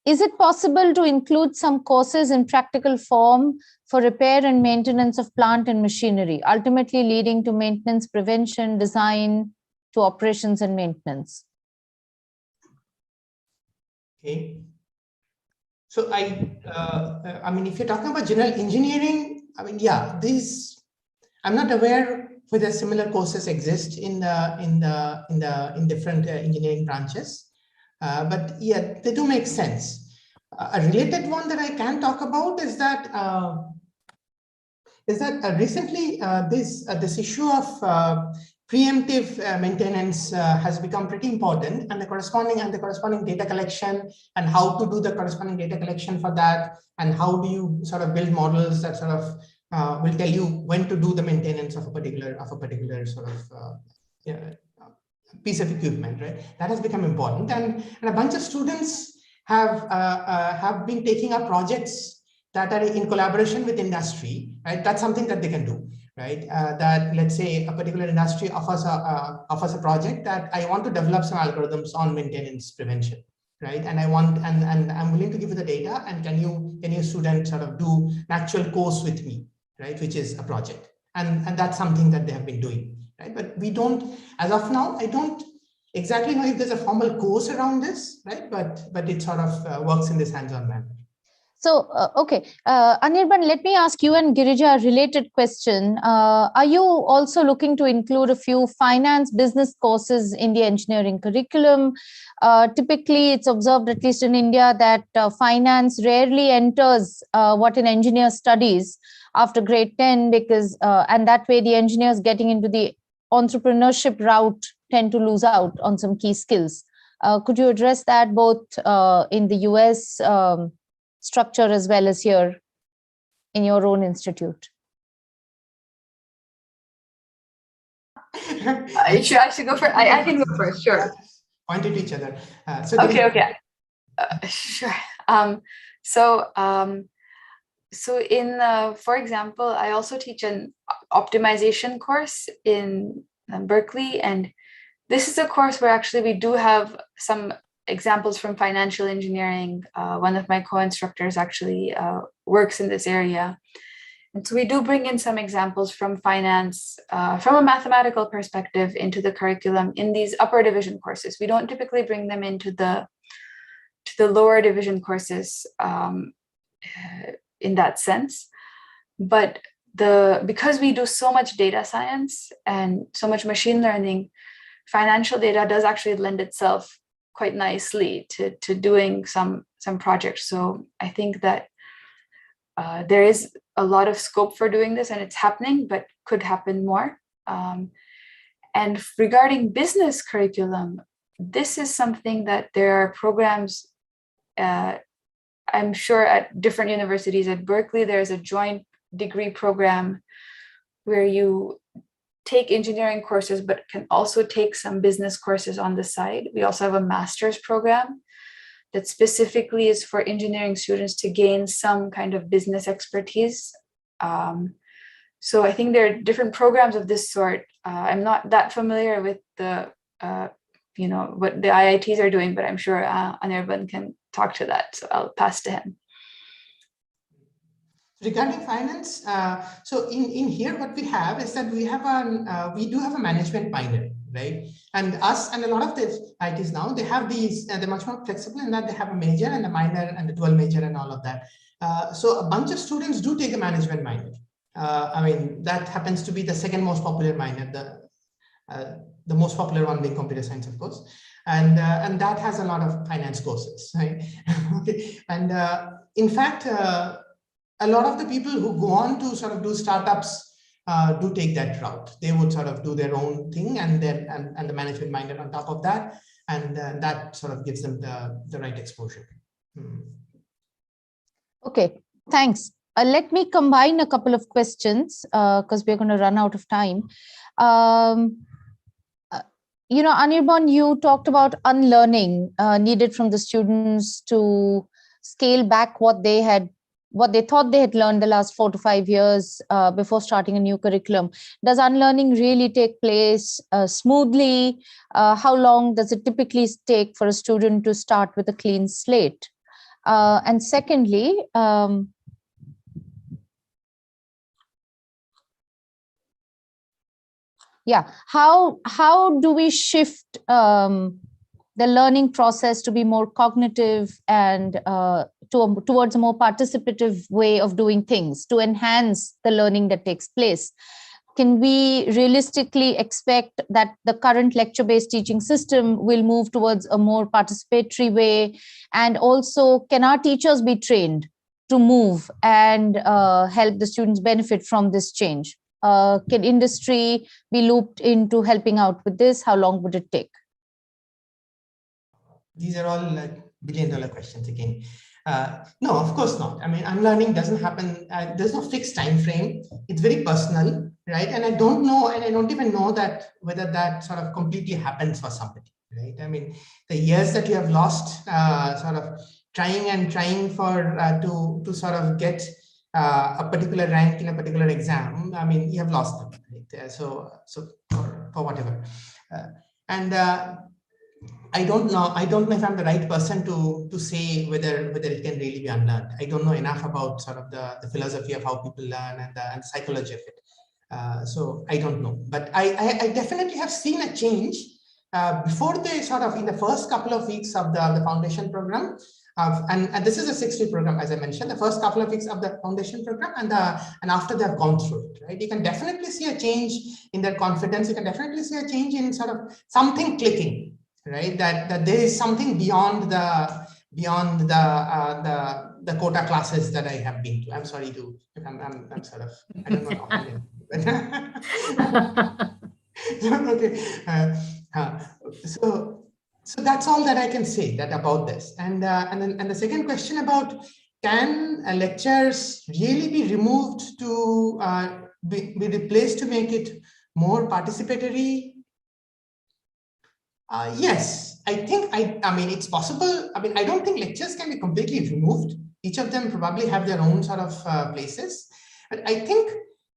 Is it possible to include some courses in practical form for repair and maintenance of plant and machinery, ultimately leading to maintenance prevention, design, to operations and maintenance? Okay. So I mean, if you're talking about general engineering, I mean, yeah, these, I'm not aware whether similar courses exist in different engineering branches, but yeah, they do make sense. A related one that I can talk about is that recently this issue of preemptive maintenance has become pretty important, and the corresponding data collection, and how to do the corresponding data collection for that, and how do you sort of build models that sort of will tell you when to do the maintenance of a particular sort of piece of equipment, right? That has become important, and a bunch of students have been taking up projects that are in collaboration with industry, right? That's something that they can do, right? That, let's say, a particular industry offers a project that I want to develop some algorithms on maintenance prevention, right? And I'm willing to give you the data, and can you student sort of do an actual course with me, right? Which is a project, and that's something that they have been doing, right? But we don't, as of now, I don't exactly know if there's a formal course around this, right? But it sort of works in this hands-on manner. So, okay, Anirban, let me ask you and Girija a related question. Are you also looking to include a few finance business courses in the engineering curriculum? Typically, it's observed, at least in India, that finance rarely enters what an engineer studies after grade 10, because, and that way the engineers getting into the entrepreneurship route tend to lose out on some key skills. Could you address that both in the US structure as well as here in your own institute? I should go first. I can go first, sure. Point to each other. Okay. Sure. So in, for example, I also teach an optimization course in Berkeley, and this is a course where actually we do have some examples from financial engineering. One of my co-instructors actually works in this area. And so we do bring in some examples from finance, from a mathematical perspective, into the curriculum in these upper division courses. We don't typically bring them into the lower division courses in that sense. But because we do so much data science and so much machine learning, financial data does actually lend itself quite nicely to doing some projects. So I think that there is a lot of scope for doing this, and it's happening, but could happen more. And regarding business curriculum, this is something that there are programs, I'm sure at different universities. At Berkeley, there's a joint degree program where you take engineering courses, but can also take some business courses on the side. We also have a master's program that specifically is for engineering students to gain some kind of business expertise. So I think there are different programs of this sort. I'm not that familiar with the, what the IITs are doing, but I'm sure Anirban can talk to that. So I'll pass to him. Regarding finance, so in here, what we have is that we do have a management minor, right? And us and a lot of the IITs now, they have these, they're much more flexible in that they have a major and a minor and a dual major and all of that. So a bunch of students do take a management minor. I mean, that happens to be the second most popular minor, the most popular one being computer science, of course. And that has a lot of finance courses, right? Okay. And in fact, a lot of the people who go on to sort of do startups do take that route. They would sort of do their own thing, and then and the management minor on top of that, and that sort of gives them the right exposure. Okay, thanks. Let me combine a couple of questions because we're going to run out of time. Anirban, you talked about unlearning needed from the students to scale back what they thought they had learned the last 4 to 5 years before starting a new curriculum. Does unlearning really take place smoothly? How long does it typically take for a student to start with a clean slate? And secondly, how do we shift the learning process to be more cognitive and towards a more participative way of doing things to enhance the learning that takes place? Can we realistically expect that the current lecture-based teaching system will move towards a more participatory way? And also, can our teachers be trained to move and help the students benefit from this change? Can industry be looped into helping out with this? How long would it take? These are all billion-dollar questions again. No, of course not. I mean, unlearning doesn't happen. There's no fixed time frame. It's very personal, right? And I don't know, and I don't even know that whether that sort of completely happens for somebody, right? I mean, the years that you have lost, sort of trying for to sort of get a particular rank in a particular exam. I mean, you have lost them, right? So for whatever, I don't know if I'm the right person to say whether it can really be unlearned. I don't know enough about sort of the philosophy of how people learn and the psychology of it. So I don't know, but I definitely have seen a change before they sort of in the first couple of weeks of the foundation program. And this is a 6-week program, as I mentioned, the first couple of weeks of the foundation program and after they've gone through it, right? You can definitely see a change in their confidence. You can definitely see a change in sort of something clicking, right? That there is something beyond the quota classes that I have been to. I'm sorry to, if I'm sort of, I don't know how to okay. So that's all that I can say about this. And the second question about, can lectures really be removed to be replaced to make it more participatory? Yes, I think, I mean, it's possible. I mean, I don't think lectures can be completely removed. Each of them probably have their own sort of places. But I think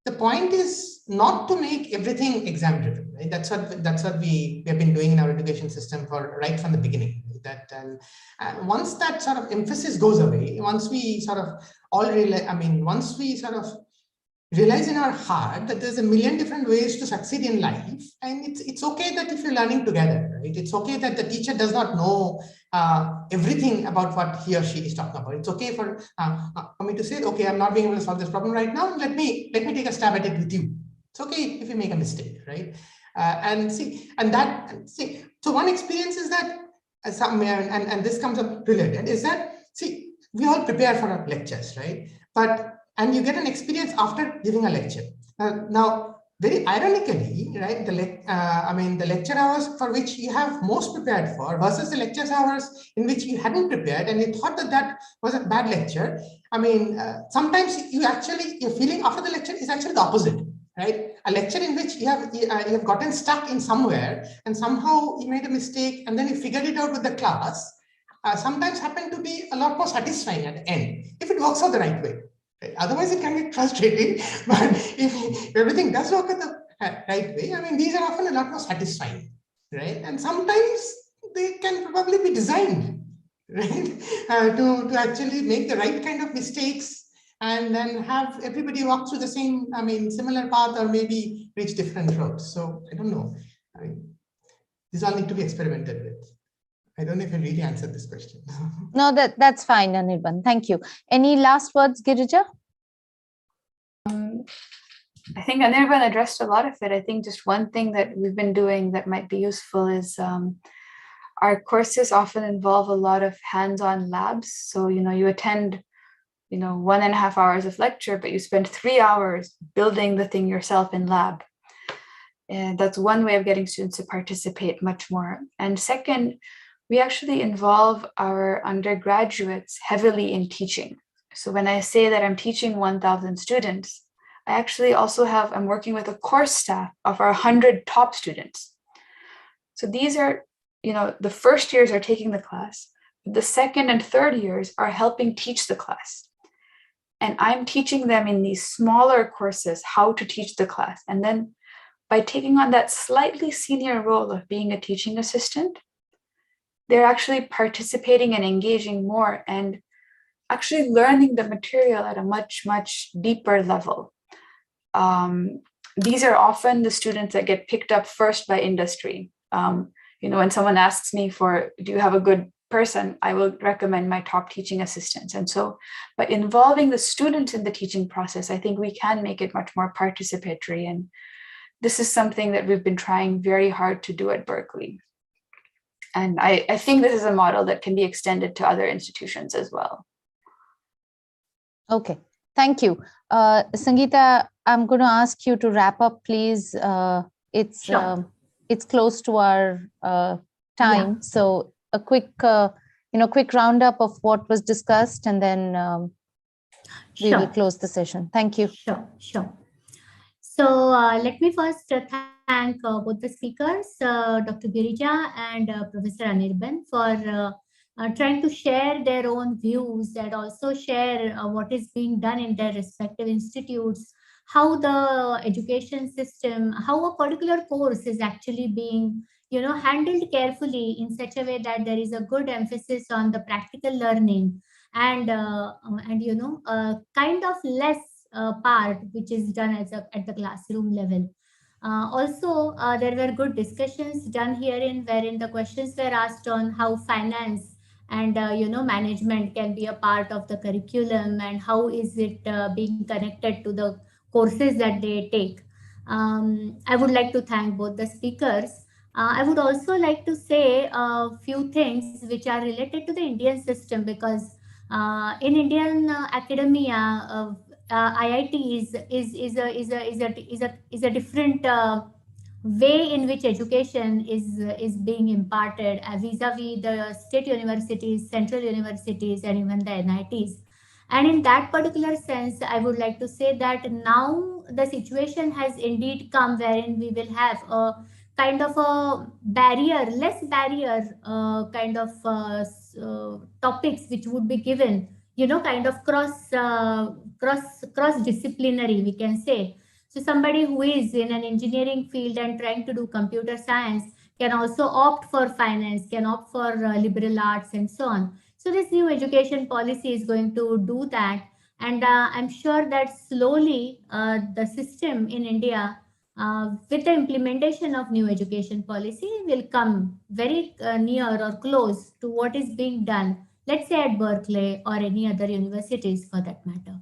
the point is not to make everything exam driven, right? That's what we have been doing in our education system right from the beginning. That once that sort of emphasis goes away, once we sort of once we sort of realize in our heart that there's a million different ways to succeed in life, and it's okay that if you're learning together, right? It's okay that the teacher does not know everything about what he or she is talking about. It's okay for me to say, okay, I'm not being able to solve this problem right now. Let me take a stab at it with you. It's okay if you make a mistake, right? So one experience is that and this comes up related is that, see, we all prepare for our lectures, right? And you get an experience after giving a lecture. Now, very ironically, right, the lecture hours for which you have most prepared for versus the lecture hours in which you hadn't prepared and you thought that was a bad lecture. I mean, sometimes your feeling after the lecture is actually the opposite, right? A lecture in which you have gotten stuck in somewhere and somehow you made a mistake and then you figured it out with the class, sometimes happen to be a lot more satisfying at the end if it works out the right way. Otherwise, it can get frustrating. But if everything does work in the right way, I mean, these are often a lot more satisfying, right? And sometimes they can probably be designed, right, to actually make the right kind of mistakes and then have everybody walk through the same, similar path or maybe reach different roads. So I don't know. I mean, these all need to be experimented with. I don't know if I really answered this question. No, that's fine, Anirban. Thank you. Any last words, Girija? I think Anirban addressed a lot of it. I think just one thing that we've been doing that might be useful is our courses often involve a lot of hands-on labs. So, you attend, 1.5 hours of lecture, but you spend 3 hours building the thing yourself in lab. And that's one way of getting students to participate much more. And second, we actually involve our undergraduates heavily in teaching. So when I say that I'm teaching 1,000 students, I actually also I'm working with a course staff of our 100 top students. So these are, the first years are taking the class, the second and third years are helping teach the class. And I'm teaching them in these smaller courses how to teach the class. And then by taking on that slightly senior role of being a teaching assistant, they're actually participating and engaging more and actually learning the material at a much, much deeper level. These are often the students that get picked up first by industry. when someone asks me for, do you have a good person, I will recommend my top teaching assistants. And so by involving the students in the teaching process, I think we can make it much more participatory. And this is something that we've been trying very hard to do at Berkeley. And I think this is a model that can be extended to other institutions as well. Okay, thank you. Sangeeta, I'm going to ask you to wrap up, please. It's close to our time. Yeah. So a quick, quick roundup of what was discussed, and then we will close the session. Thank you. Sure. So let me first thank both the speakers, Dr. Girija and Professor Anirban, for trying to share their own views and also share what is being done in their respective institutes, how the education system, how a particular course is actually being handled carefully in such a way that there is a good emphasis on the practical learning and kind of less part which is done at the classroom level. Also, there were good discussions done herein wherein the questions were asked on how finance and management can be a part of the curriculum and how is it being connected to the courses that they take. I would like to thank both the speakers. I would also like to say a few things which are related to the Indian system, because in Indian academia, IIT is a different way in which education is being imparted vis-a-vis the state universities, central universities, and even the NITs. And in that particular sense, I would like to say that now the situation has indeed come wherein we will have a kind of a less barrier kind of topics which would be given, kind of cross disciplinary, we can say. So somebody who is in an engineering field and trying to do computer science can also opt for finance, can opt for liberal arts and so on. So this new education policy is going to do that. And I'm sure that slowly the system in India with the implementation of new education policy will come very near or close to what is being done, let's say at Berkeley or any other universities for that matter.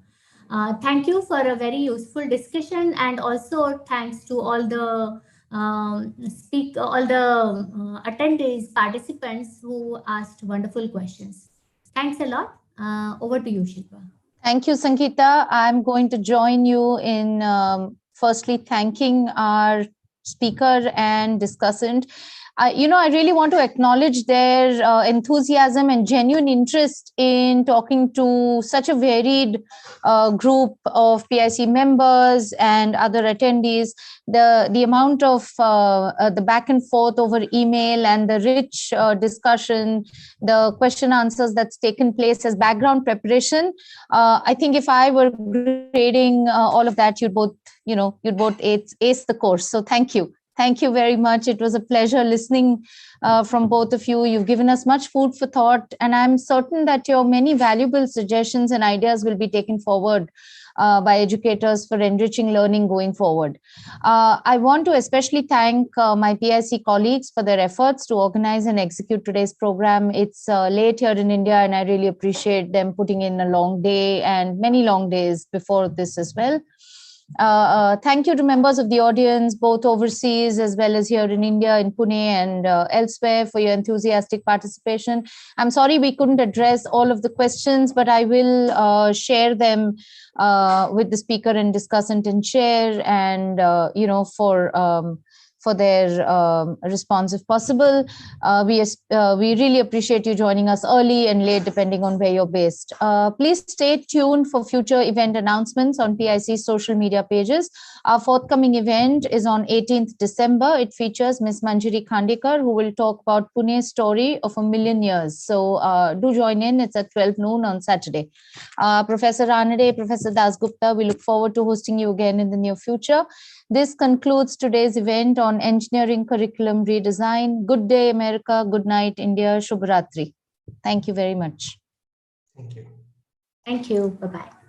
Thank you for a very useful discussion, and also thanks to all the attendees, participants who asked wonderful questions. Thanks a lot. Over to you, Shilpa. Thank you, Sangeeta. I'm going to join you in firstly thanking our speaker and discussant. I really want to acknowledge their enthusiasm and genuine interest in talking to such a varied group of PIC members and other attendees. The amount of the back and forth over email and the rich discussion, the question answers that's taken place as background preparation. I think if I were grading all of that, you'd both ace the course. So thank you. Thank you very much. It was a pleasure listening from both of you. You've given us much food for thought, and I'm certain that your many valuable suggestions and ideas will be taken forward by educators for enriching learning going forward. I want to especially thank my PIC colleagues for their efforts to organize and execute today's program. It's late here in India, and I really appreciate them putting in a long day and many long days before this as well. Thank you to members of the audience, both overseas as well as here in India, in Pune and elsewhere, for your enthusiastic participation. I'm sorry we couldn't address all of the questions, but I will share them with the speaker and discussant and chair, and for their response if possible. We really appreciate you joining us early and late, depending on where you're based. Please stay tuned for future event announcements on PIC's social media pages. Our forthcoming event is on 18th December. It features Ms. Manjari Khandekar, who will talk about Pune's story of a million years. So do join in. It's at 12 noon on Saturday. Professor Ranade, Professor Dasgupta, we look forward to hosting you again in the near future. This concludes today's event on engineering curriculum redesign. Good day, America. Good night, India. Shubhratri. Thank you very much. Thank you. Thank you. Bye-bye.